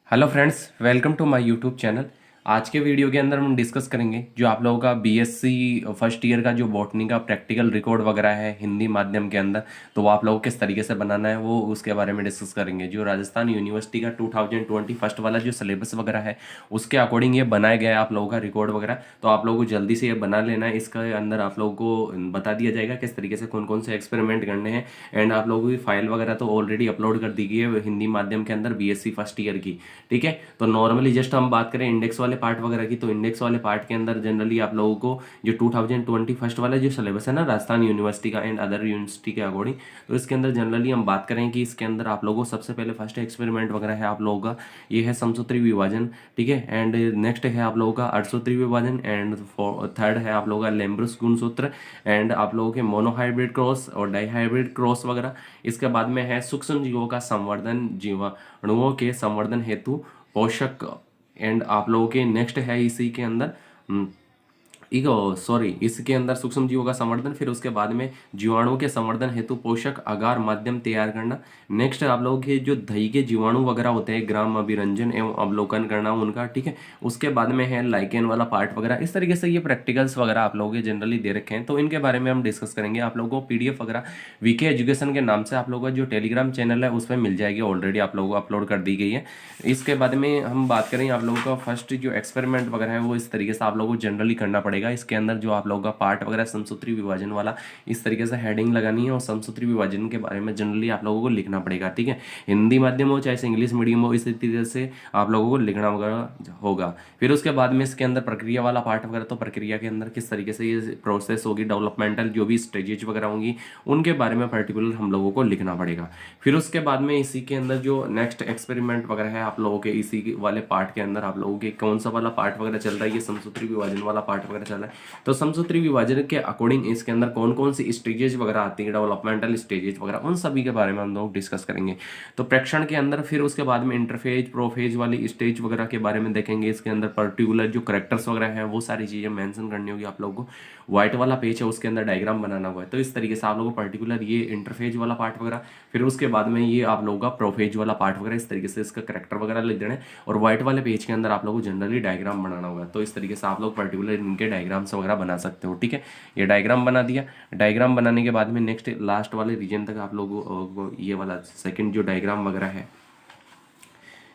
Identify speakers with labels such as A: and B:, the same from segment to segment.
A: Hello friends, welcome to my YouTube channel. आज के video के अंदर हम डिस्कस करेंगे जो आप लोगों का बीएससी फर्स्ट ईयर का जो बॉटनी का प्रैक्टिकल रिकॉर्ड वगैरह है हिंदी माध्यम के अंदर, तो वो आप लोगों को किस तरीके से बनाना है वो उसके बारे में डिस्कस करेंगे। जो राजस्थान यूनिवर्सिटी का 2020 फर्स्ट वाला जो सिलेबस वगैरह है उसके अकॉर्डिंग ये बनाया गया है आप लोगों का रिकॉर्ड वगैरह। तो आप लोगों को जल्दी से ये बना लेना है। इसके अंदर आप लोगों को बता दिया जाएगा किस तरीके से कौन कौन से एक्सपेरिमेंट करने हैं। एंड आप लोगों की फाइल वगैरह तो ऑलरेडी अपलोड कर दी गई है हिंदी माध्यम के अंदर बीएससी फर्स्ट ईयर की। ठीक है, तो नॉर्मली जस्ट हम बात करें इंडेक्स वाले पार्ट वगैरह की, तो इंडेक्स वाले पार्ट के अंदर जनरली आप लोगों को जो 2020 फर्स्ट वाला जो सिलेबस है ना राजस्थान यूनिवर्सिटी का एंड अदर यूनिवर्सिटी के अकॉर्डिंग, तो इसके अंदर जनरली हम बात करें कि इसके अंदर आप लोगों को सबसे पहले फर्स्ट एक्सपेरिमेंट वगैरह है आप लोगों का ये है समसूत्री विभाजन। ठीक है, एंड नेक्स्ट है आप लोगों का अर्धसूत्री विभाजन, एंड थर्ड है आप लोगों का लेम्ब्रुस गुणसूत्र, एंड आप लोगों के मोनोहाइब्रिड क्रॉस और डाईहाइब्रिड क्रॉस वगैरह। इसके बाद में है सूक्ष्म जीवों का संवर्धन, जीवाणुओं के संवर्धन हेतु पोषक। एंड आप लोगों के नेक्स्ट है इसी के अंदर इसके अंदर सूक्ष्म जीवों का संवर्धन, फिर उसके बाद में जीवाणुओं के संवर्धन हेतु पोषक आगार माध्यम तैयार करना। नेक्स्ट आप लोगों के जो दही के जीवाणु वगैरह होते हैं ग्राम अभिरंजन एवं अवलोकन करना उनका। ठीक है, उसके बाद में है लाइकेन वाला पार्ट वगैरह। इस तरीके से ये प्रैक्टिकल्स वगैरह आप लोगों के जनरली दे रखे हैं, तो इनके बारे में हम डिस्कस करेंगे। आप लोगों को पीडीएफ वगैरह वीके एजुकेशन के नाम से आप लोगों का जो टेलीग्राम चैनल है उसमें मिल जाएगी, ऑलरेडी आप लोगों को अपलोड कर दी गई है। इसके बाद में हम बात करें आप लोगों का फर्स्ट जो एक्सपेरिमेंट वगैरह है वो इस तरीके से आप लोगों को जनरली करना पड़ेगा। इसके अंदर जो आप लोगों का पार्ट वगैरह समसूत्री विभाजन वाला इस तरीके से हेडिंग लगानी है और समसूत्री विभाजन के बारे में जनरली आप लोगों को लिखना पड़ेगा। ठीक है, हिंदी माध्यम हो चाहे इंग्लिश मीडियम हो, इसी तरीके से आप लोगों को लिखना वगैरह होगा। फिर उसके बाद में इसके अंदर प्रक्रिया वाला पार्ट वगैरह, तो प्रक्रिया के अंदर किस तरीके से ये प्रोसेस होगी, डेवलपमेंटल जो भी स्टेजेज वगैरह होंगी उनके बारे में पर्टिकुलर हम लोगों को लिखना पड़ेगा। फिर उसके बाद में इसी के अंदर जो नेक्स्ट एक्सपेरिमेंट वगैरह है आप लोगों के इसी वाले पार्ट के अंदर आप लोगों के कौन सा वाला पार्ट वगैरह चल रहा है, ये समसूत्री विभाजन वाला पार्ट वगैरह चल रहा है, तो समसूत्री विभाजन के अकॉर्डिंग इसके अंदर कौन कौन सी स्टेजेस वगैरह आती है, डेवलपमेंटल स्टेजेस वगैरह, उन सभी के बारे में हम लोग डिस्कस करेंगे। तो प्रेक्षण के अंदर फिर उसके बाद में इंटरफेज प्रोफेज वाली स्टेज वगैरह के बारे में देखेंगे। इसके अंदर पर्टिकुलर जो करेक्टर्स वगैरह हैं वो सारी चीज़ें मेंशन करनी होगी आप लोगों को। व्हाइट वाला पेज है उसके अंदर डायग्राम बनाना हुआ है, तो इस तरीके से आप लोगों को पर्टिकुलर ये इंटरफेज वाला पार्ट वगैरह, फिर उसके बाद में ये आप लोगों का प्रोफेज वाला पार्ट वगैरह, इस तरीके से इसका करेक्टर वगैरह लिख देना है। और व्हाइट वाले पेज के अंदर आप लोगों को जनरली डायग्राम बनाना होगा, तो इस तरीके से आप लोग पर्टिकुलर इनके डायग्राम्स वगैरह बना सकते हो। ठीक है, ये डायग्राम बना दिया। डायग्राम बनाने के बाद में नेक्स्ट लास्ट वाले रीजन तक आप लोगों को ये वाला सेकंड जो डायग्राम वगैरह है,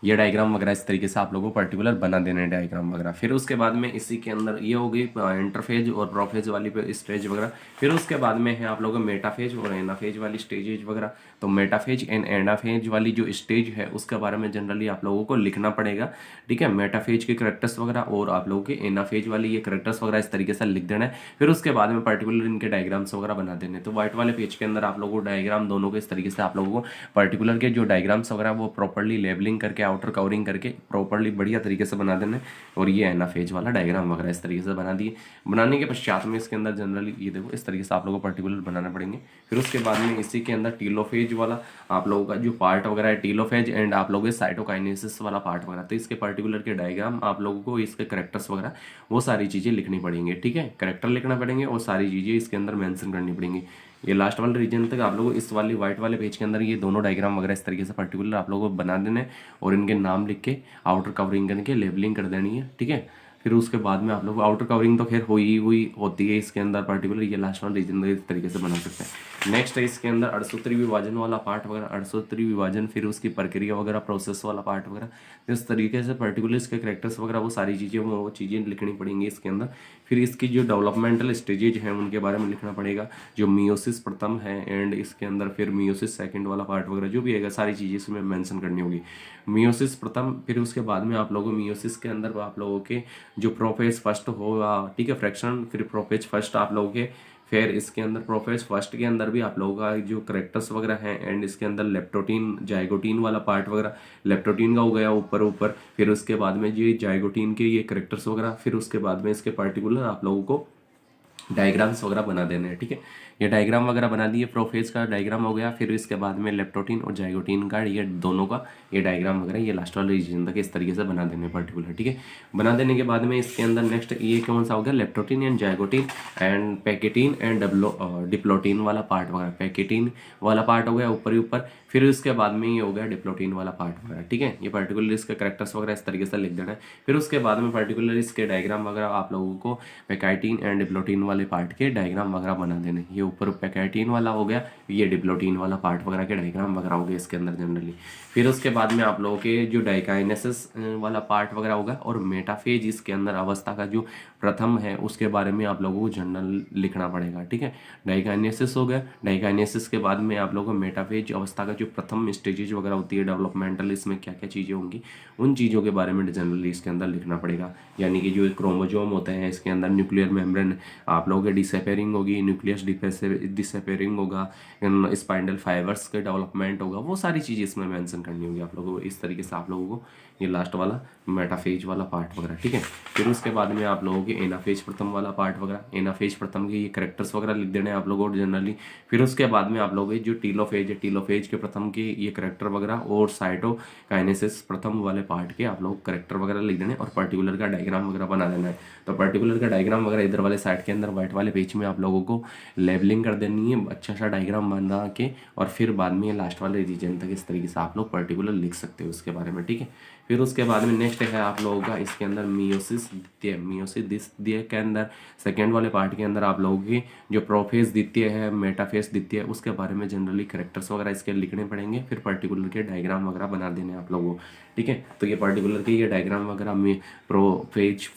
A: ये डायग्राम वगैरह इस तरीके से आप लोगों को पर्टिकुलर बना देना है डायग्राम वगैरह। फिर उसके बाद में इसी के अंदर ये हो गई इंटरफेज और प्रोफेज वाली पे स्टेज वगैरह। फिर उसके बाद में है आप लोगों को मेटाफेज और एनाफेज वाली स्टेजेज वगैरह। तो मेटाफेज एंड एनाफेज वाली जो स्टेज है उसके बारे में जनरली आप लोगों को लिखना पड़ेगा। ठीक है, मेटाफेज के करेक्टर्स वगैरह और आप लोगों के एनाफेज वाली ये करेक्टर्स वगैरह इस तरीके से लिख देना है। फिर उसके बाद में पर्टिकुलर इनके डायग्राम्स वगैरह बना देने। तो व्हाइट वाले पेज के अंदर आप लोगों को डायग्राम दोनों को इस तरीके से आप लोगों को पर्टिकुलर के जो डायग्राम्स वगैरह वो प्रॉपरली लेबलिंग करके आउटर कवरिंग करके प्रॉपरली बढ़िया तरीके से बना देना है। और ये है ना फेज वाला डायग्राम वगैरह इस तरीके से बना दिए। बनाने के पश्चात में इसके अंदर जनरली ये देखो इस तरीके से आप लोगों को पर्टिकुलर बनाना पड़ेंगे। फिर उसके बाद में इसी के अंदर टीलोफेज वाला आप लोगों का जो पार्ट वगैरह है, टीलोफेज एंड आप लोगों के साइटोकाइनेसिस वाला पार्ट वगैरह, तो इसके पर्टिकुलर के डायग्राम आप लोगों को इसके करेक्टर्स वगैरह वो सारी चीज़ें लिखनी पड़ेंगी। ठीक है, करेक्टर लिखना पड़ेंगे और सारी चीज़ें इसके अंदर मेंशन करनी पड़ेंगी। ये लास्ट वाले रीजन तक आप लोगों को इस वाली व्हाइट वाले पेज के अंदर ये दोनों डायग्राम वगैरह इस तरीके से पर्टिकुलर आप लोगों को बना देने और इनके नाम लिख के आउटर कवरिंग करके लेबलिंग कर देनी है। ठीक है, फिर उसके बाद में आप लोग आउटर कवरिंग तो खैर हुई होती है इसके अंदर पर्टिकुलर, ये लास्ट वाला रीजन इस तरीके से बना सकते हैं। नेक्स्ट है इसके अंदर अड़सूत्री विभाजन वाला पार्ट वगैरह, अड़सूत्री विभाजन, फिर उसकी प्रक्रिया वगैरह प्रोसेस वाला पार्ट वगैरह, इस तरीके से पर्टिकुलर इसके करेक्टर्स वगैरह वो सारी चीज़ें वो चीज़ें लिखनी पड़ेंगी इसके अंदर। फिर इसकी जो डेवलपमेंटल स्टेजेज हैं उनके बारे में लिखना पड़ेगा, जो मियोसिस प्रथम है एंड इसके अंदर फिर मियोसिस सेकंड वाला पार्ट वगैरह जो भी है सारी चीज़ें इसमें मेंशन करनी होगी। मियोसिस प्रथम, फिर उसके बाद में आप लोगों मियोसिस के अंदर आप लोगों के जो प्रोफेज फर्स्ट होगा, ठीक है, फ्रैक्शन, फिर प्रोफेज फर्स्ट आप लोगों के, फिर इसके अंदर प्रोफेज फर्स्ट के अंदर भी आप लोगों का जो करेक्टर्स वगैरह हैं एंड इसके अंदर लेप्टोटीन जाइगोटीन वाला पार्ट वगैरह, लेप्टोटीन का हो गया ऊपर ऊपर, फिर उसके बाद में ये जाइगोटीन के ये करेक्टर्स वगैरह, फिर उसके बाद में इसके पर्टिकुलर आप लोगों को डायग्राम्स वगैरह बना देने हैं। ठीक है, ये डायग्राम वगैरह बना दिए, प्रोफेज का डायग्राम हो गया, फिर इसके बाद में लेप्टोटीन और जाइगोटीन का ये दोनों का ये डायग्राम वगैरह ये लास्ट वाले रीजन तक इस तरीके से बना देने पर्टिकुलर। ठीक है, बना देने के बाद में इसके अंदर नेक्स्ट ये कौन सा हो गया, leptotene and zygotene and pachytene and diplotene वाला पार्ट वगैरह, पैकेटीन वाला पार्ट हो गया ऊपर ही ऊपर, फिर उसके बाद में ये हो गया डिप्लोटीन वाला पार्ट वगैरह, ठीक है। ये पर्टिकुलर इसके करेक्टर्स वगैरह इस तरीके से लिख देना है। फिर उसके बाद में पर्टिकुलर इसके डायग्राम वगैरह आप लोगों को पैकाइटिन एंड डिप्लोटीन वाले पार्ट के डायग्राम वगैरह बना देने। ये ऊपर पैकाइटिन वाला हो गया, ये डिप्लोटीन वाला पार्ट वगैरह के डायग्राम वगैरह हो गए इसके अंदर जनरली। फिर उसके बाद में आप लोगों के जो डाइकाइनेसिस वाला पार्ट वगैरह होगा और मेटाफेज इसके अंदर अवस्था का जो प्रथम है उसके बारे में आप लोगों को जनरल लिखना पड़ेगा, ठीक है। डाइकाइनेसिस हो गया, डाइकाइनेसिस के बाद में आप लोगों को मेटाफेज अवस्था का जो प्रथम स्टेजेज वगैरह होती है डेवलपमेंटल, इसमें क्या क्या चीज़ें होंगी उन चीज़ों के बारे में जनरली इसके अंदर लिखना पड़ेगा। यानी कि जो क्रोमोजोम होते हैं इसके अंदर न्यूक्लियर मेम्ब्रेन आप लोगों के डिसअपेयरिंग होगी, न्यूक्लियस डिसअपेयरिंग होगा, स्पाइंडल फाइबर्स के डेवलपमेंट होगा, वो सारी चीज़ें इसमें मेंशन करनी होगी आप लोगों को। इस तरीके से आप लोगों को ये लास्ट वाला मेटाफेज वाला पार्ट वगैरह, ठीक है। फिर उसके बाद में आप लोगों के एनाफेज प्रथम वाला पार्ट वगैरह, एनाफेज प्रथम के ये करेक्टर्स वगैरह लिख देने आप लोगों को जनरली। फिर उसके बाद में आप लोगों के जो टीलोफेज है, टीलोफेज के प्रथम के ये करेक्टर वगैरह और साइटोकाइनेसिस प्रथम वाले पार्ट के आप लोग करेक्टर वगैरह लिख देने और पर्टिकुलर का डायग्राम वगैरह बना देना है। तो पर्टिकुलर का डायग्राम वगैरह इधर वाले साइड के अंदर व्हाइट वाले पेज में आप लोगों को लेबलिंग कर देनी है अच्छा सा डायग्राम बना के, और फिर बाद में लास्ट वाले रीजन तक इस तरीके से आप लोग पर्टिकुलर लिख सकते हो उसके बारे में, ठीक है। फिर उसके बाद में नेक्स्ट है आप लोगों का इसके अंदर मियोसिस द्वितीय। मियोसिस द्वितीय के अंदर सेकेंड वाले पार्ट के अंदर आप लोगों की जो प्रोफेज द्वितीय है, मेटाफेज द्वितीय, उसके बारे में जनरली करेक्टर्स वगैरह इसके लिखने पड़ेंगे। फिर पर्टिकुलर के डायग्राम वगैरह बना देने आप लोगों को, ठीक है। तो ये पर्टिकुलर के ये डायग्राम वगैरह में प्रोफेज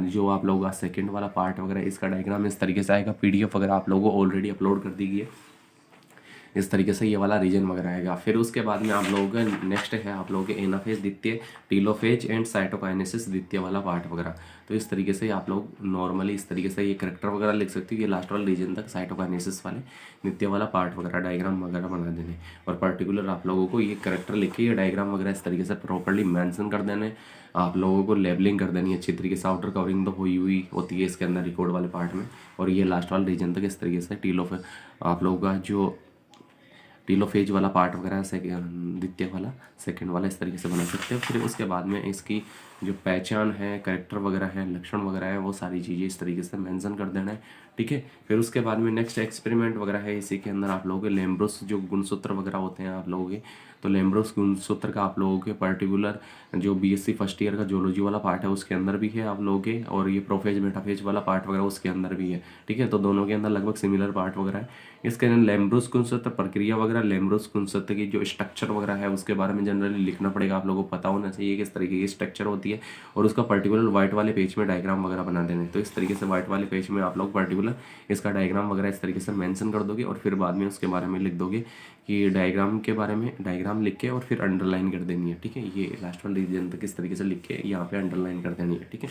A: जो आप लोगों का सेकेंड वाला पार्ट वगैरह इसका डायग्राम इस तरीके से आएगा। PDF वगैरह आप लोगों को ऑलरेडी अपलोड कर दी गई है, इस तरीके से ये वाला रीजन वगैरह आएगा। फिर उसके बाद में आप लोगों का नेक्स्ट है आप लोगों के एनाफेज द्वितीय, टीलोफेज एंड साइटोकाइनेसिस द्वितीय वाला पार्ट वगैरह। तो इस तरीके से आप लोग नॉर्मली इस तरीके से ये करेक्टर वगैरह लिख सकते हो। ये लास्ट वाला रीजन तक साइटोकाइनेसिस वाले द्वितीय वाला पार्ट वगैरह डायग्राम वगैरह बना देने, और पर्टिकुलर आप लोगों को ये करेक्टर लिख के ये डायग्राम वगैरह इस तरीके से प्रॉपर्ली मेंशन कर देने। आप लोगों को लेबलिंग कर देनी अच्छी तरीके से, आउटर कवरिंग तो हुई होती है इसके अंदर रिकॉर्ड वाले पार्ट में। और ये लास्ट वाला रीजन तक इस तरीके से टीलोफेज आप लोगों का जो टीलोफेज वाला पार्ट वगैरह द्वितीय वाला सेकंड वाला इस तरीके से बना सकते हो। फिर उसके बाद में इसकी जो पहचान है, करेक्टर वगैरह है, लक्षण वगैरह है, वो सारी चीज़ें इस तरीके से मेंशन कर देना है, ठीक है। फिर उसके बाद में नेक्स्ट एक्सपेरिमेंट वगैरह है, इसी के अंदर आप लोगों के लेम्ब्रोस जो गुणसूत्र वगैरह होते हैं आप लोगों के, तो लेम्ब्रोस गुणसूत्र का आप लोगों के पर्टिकुलर जो BSc फर्स्ट ईयर का जोलॉजी वाला पार्ट है उसके अंदर भी है आप लोगों के, और ये प्रोफेज मेटाफेज वाला पार्ट वगैरह उसके अंदर भी है, ठीक है। तो दोनों के अंदर लगभग सिमिलर पार्ट वगैरह है। इसके अंदर लेम्ब्रोस गुणसूत्र प्रक्रिया वगैरह, लेम्ब्रोस गुणसूत्र की जो स्ट्रक्चर वगैरह है उसके बारे में जनरली लिखना पड़ेगा, आप लोगों को पता होना चाहिए किस तरीके की स्ट्रक्चर होती है, और उसका पर्टिकुलर व्हाइट वाले पेज में डायग्राम वगैरह बना देने। तो इस तरीके से व्हाइट वाले पेज में आप लोग पर्टिकुलर इसका डायग्राम वगैरह इस तरीके से मेंशन कर दोगे, और फिर बाद में उसके बारे में लिख दोगे कि डायग्राम के बारे में डायग्राम लिख के और फिर अंडरलाइन कर देनी है, ठीक है। ये लास्ट वाले रीजन तक इस तरीके से लिख के यहाँ पे अंडरलाइन कर देनी है, ठीक है।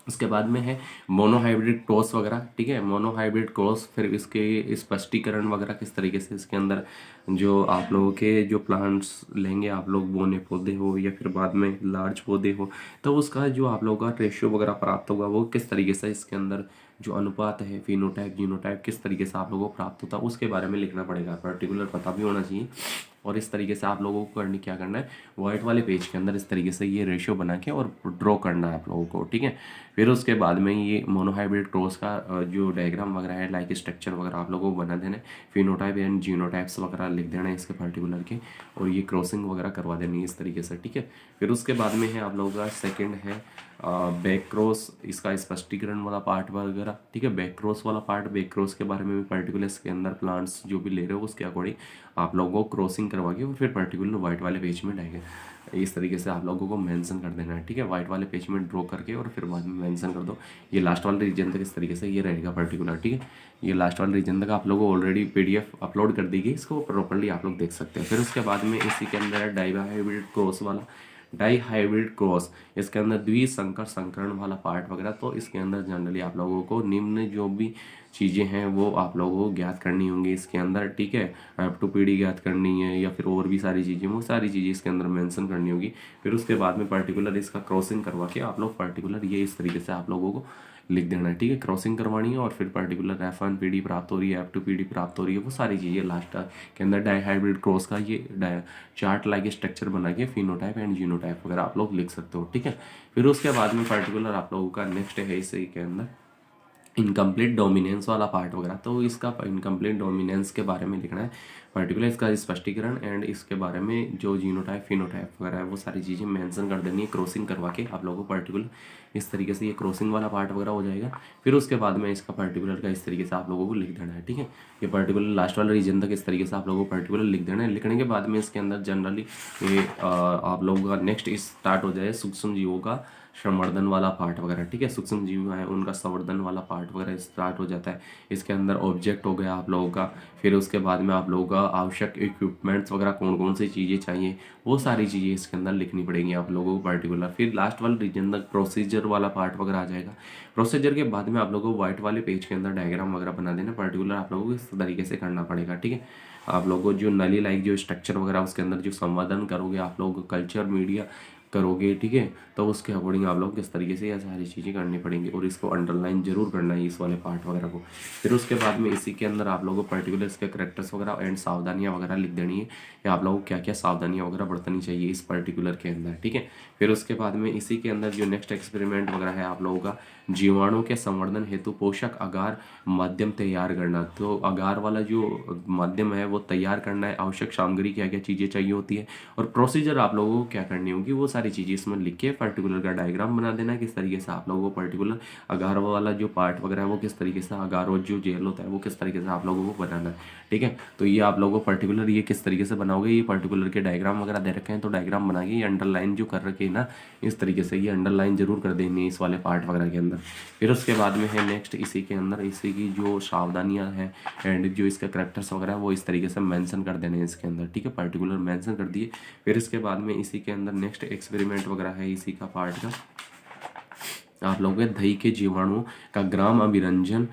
A: उसके बाद में है मोनोहाइब्रिड क्रॉस वगैरह, ठीक है। मोनोहाइब्रिड क्रॉस, फिर इसके स्पष्टीकरण वगैरह किस तरीके से इसके अंदर जो आप लोगों के जो प्लांट्स लेंगे आप लोग, बोने पौधे हो या फिर बाद में लार्ज पौधे हो, तो उसका जो आप लोगों का रेशियो वगैरह प्राप्त होगा वो किस तरीके से इसके अंदर जो अनुपात है, फिनोटाइप जीनोटाइप किस तरीके से आप लोगों को प्राप्त होता है उसके बारे में लिखना पड़ेगा, पर्टिकुलर पता भी होना चाहिए। और इस तरीके से आप लोगों को क्या करना है, व्हाइट वाले पेज के अंदर इस तरीके से ये रेशियो बना के और ड्रॉ करना है आप लोगों को, ठीक है। फिर उसके बाद में ये मोनोहाइब्रिड क्रॉस का जो डायग्राम वगैरह है, लाइक स्ट्रक्चर वगैरह आप लोगों को बना देना है, फिनोटाइप एंड जीनोटाइप्स वगैरह लिख देना है इसके पर्टिकुलर के, और ये क्रॉसिंग वगैरह करवा देनी है इस तरीके से, ठीक है। फिर उसके बाद में है आप लोगों का सेकेंड है बैक क्रॉस, इसका स्पष्टीकरण वाला पार्ट वगैरह, ठीक है। बैक क्रॉस वाला पार्ट, बैक क्रॉस के बारे में भी पर्टिकुलर इसके अंदर प्लांट्स जो भी ले रहे हो उसके अकॉर्डिंग आप लोगों को क्रॉसिंग करवा के और फिर पर्टिकुलर व्हाइट वाले पेज में डालेंगे, इस तरीके से आप लोगों को मेंशन कर देना है, ठीक है। व्हाइट वाले पेज में ड्रॉ करके और फिर बाद में मेंशन कर दो। ये लास्ट वाले रीजन तक इस तरीके से ये रहेगा पर्टिकुलर, ठीक है। ये लास्ट वाले रीजन तक आप लोगों को ऑलरेडी PDF अपलोड कर दी गई, इसको प्रॉपर्ली आप लोग देख सकते हैं। फिर उसके बाद में इसी के अंदर है डाइहाइब्रिड क्रॉस वाला, डाइहाइब्रिड क्रॉस, इसके अंदर द्विसंकर संकरण वाला पार्ट वगैरह। तो इसके अंदर जनरली आप लोगों को निम्न जो भी चीज़ें हैं वो आप लोगों को ज्ञात करनी होंगी इसके अंदर, ठीक है। F2PD ज्ञात करनी है या फिर और भी सारी चीज़ें, वो सारी चीज़ें इसके अंदर मेंशन करनी होगी। फिर उसके बाद में पर्टिकुलर इसका क्रॉसिंग करवा के आप लोग पर्टिकुलर ये इस तरीके से आप लोगों को लिख देना है, ठीक है। क्रॉसिंग करवानी है और फिर पर्टिकुलर F1PD प्राप्त हो रही है, F2PD प्राप्त हो रही है, वो सारी चीज़ें लास्ट के अंदर डाइहाइब्रिड क्रॉस का ये चार्ट लाइक स्ट्रक्चर बना के फिनोटाइप एंड जीनोटाइप वगैरह आप लोग लिख सकते हो, ठीक है। फिर उसके बाद में पर्टिकुलर आप लोगों का नेक्स्ट है इसी के अंदर इनकम्प्लीट डोमिनेंस वाला पार्ट वगैरह, तो इसका इनकम्प्लीट डोमिनेंस के बारे में लिखना है, पर्टिकुलर इसका स्पष्टीकरण एंड इसके बारे में जो जीनोटाइप फिनोटाइप वगैरह है वो सारी चीज़ें मेंशन कर देनी है, क्रॉसिंग करवा के आप लोगों को पर्टिकुलर इस तरीके से ये क्रॉसिंग वाला पार्ट वगैरह हो जाएगा। फिर उसके बाद में इसका पर्टिकुलर का इस तरीके से आप लोगों को लिख देना है, ठीक है। ये पर्टिकुलर लास्ट वाला रीजन तक इस तरीके से आप लोगों को पर्टिकुलर लिख देना है। लिखने के बाद में इसके अंदर जनरली ये आप लोगों का नेक्स्ट स्टार्ट हो जाए सूक्ष्म जीवों का संवर्धन वाला पार्ट वगैरह, ठीक है। सूक्ष्म जीव है उनका संवर्धन वाला पार्ट वगैरह स्टार्ट हो जाता है। इसके अंदर ऑब्जेक्ट हो गया आप लोगों का, फिर उसके बाद में आप लोगों का आवश्यक इक्विपमेंट्स वगैरह कौन कौन सी चीज़ें चाहिए वो सारी चीज़ें इसके अंदर लिखनी पड़ेंगी आप लोगों को पर्टिकुलर। फिर लास्ट वाला रीजन तक प्रोसीजर वाला पार्ट वगैरह आ जाएगा। प्रोसीजर के बाद में आप लोगों को व्हाइट वाले पेज के अंदर डायग्राम वगैरह बना देना पर्टिकुलर, आप लोगों को इस तरीके से करना पड़ेगा, ठीक है। आप लोगों को जो नली लाइक जो स्ट्रक्चर वगैरह उसके अंदर जो संवर्धन करोगे आप लोग कल्चर मीडिया करोगे, ठीक है, तो उसके अकॉर्डिंग आप लोग किस तरीके से ये सारी चीज़ें करनी पड़ेंगी और इसको अंडरलाइन जरूर करना है इस वाले पार्ट वगैरह को। फिर उसके बाद में इसी के अंदर आप लोगों को पर्टिकुलर इसके करेक्टर्स वगैरह एंड सावधानियां वगैरह लिख देनी है या आप लोगों को क्या क्या सावधानियां वगैरह बरतनी चाहिए इस पर्टिकुलर के अंदर, ठीक है। फिर उसके बाद में इसी के अंदर जो नेक्स्ट एक्सपेरिमेंट वगैरह है आप लोगों का जीवाणु के संवर्धन हेतु पोषक आगार माध्यम तैयार करना। तो आगार वाला जो माध्यम है वो तैयार करना है, आवश्यक सामग्री क्या क्या चीज़ें चाहिए होती है और प्रोसीजर आप लोगों को क्या करनी होगी वो सारी चीज़ें इसमें लिख के पर्टिकुलर का डायग्राम बना देना है किस तरीके से आप लोगों को पर्टिकुलर अगार वाला जो पार्ट वगैरह है वो किस तरीके से अगार और जो जेल होता है वो किस तरीके से आप लोगों को बनाना है, ठीक है। तो ये आप लोगों को पर्टिकुलर ये किस तरीके से बनाओगे, ये पर्टिकुलर के डायग्राम वगैरह दे रखे हैं तो डायग्राम बना के ये अंडरलाइन जो कर रखे हैं ना इस तरीके से ये अंडरलाइन जरूर कर देनी है इस वाले पार्ट वगैरह के अंदर। फिर उसके बाद में है नेक्स्ट इसी के अंदर इसी की जो सावधानियां हैं एंड जो इसका करेक्टर्स वगैरह वो इस तरीके से मेंशन कर देने हैं इसके अंदर, ठीक है, पर्टिकुलर मेंशन कर दिए। फिर इसके बाद में इसी के अंदर नेक्स्ट एक्सपेरिमेंट वगैरह है इसी का पार्ट का आप लोगों के दही के जीवाणु का ग्राम अभिरंजन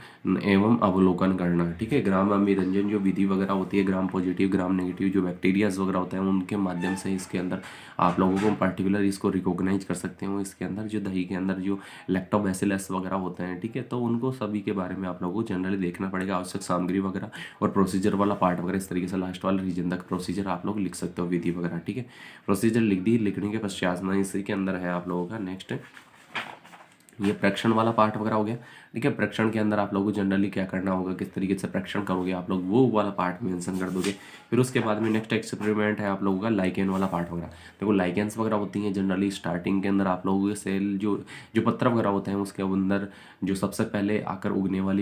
A: एवं अवलोकन करना, ठीक है। ग्राम अभिरंजन जो विधि वगैरह होती है, ग्राम पॉजिटिव ग्राम नेगेटिव जो बैक्टीरियाज वगैरह होते हैं उनके माध्यम से इसके अंदर आप लोगों को पर्टिकुलर इसको रिकॉग्नाइज कर सकते हो। इसके अंदर जो दही के अंदर जो लैक्टोबैसिलस वगैरह होते हैं, ठीक है, तो उनको सभी के बारे में आप लोगों को जनरली देखना पड़ेगा, आवश्यक सामग्री वगैरह और प्रोसीजर वाला पार्ट वगैरह इस तरीके से लास्ट वाले रीजन तक प्रोसीजर आप लोग लिख सकते हो विधि वगैरह, ठीक है। प्रोसीजर लिख दी, लिखने के पश्चात में इसी के अंदर है आप लोगों का नेक्स्ट ये प्रेक्षण वाला पार्ट वगैरह हो गया, ठीक है। प्रेक्षण के अंदर आप लोगों को जनरली क्या करना होगा, किस तरीके से प्रेक्षण करोगे आप लोग वो वाला पार्ट मेंशन कर दोगे। फिर उसके बाद में नेक्स्ट एक्सपेरिमेंट है आप लोगों का लाइकेन वाला पार्ट वगैरह। देखो लाइकेंस वगैरह होती हैं जनरली स्टार्टिंग के अंदर आप लोगों के सेल जो जो पत्र वगैरह होते हैं उसके अंदर जो सबसे पहले आकर उगने वाली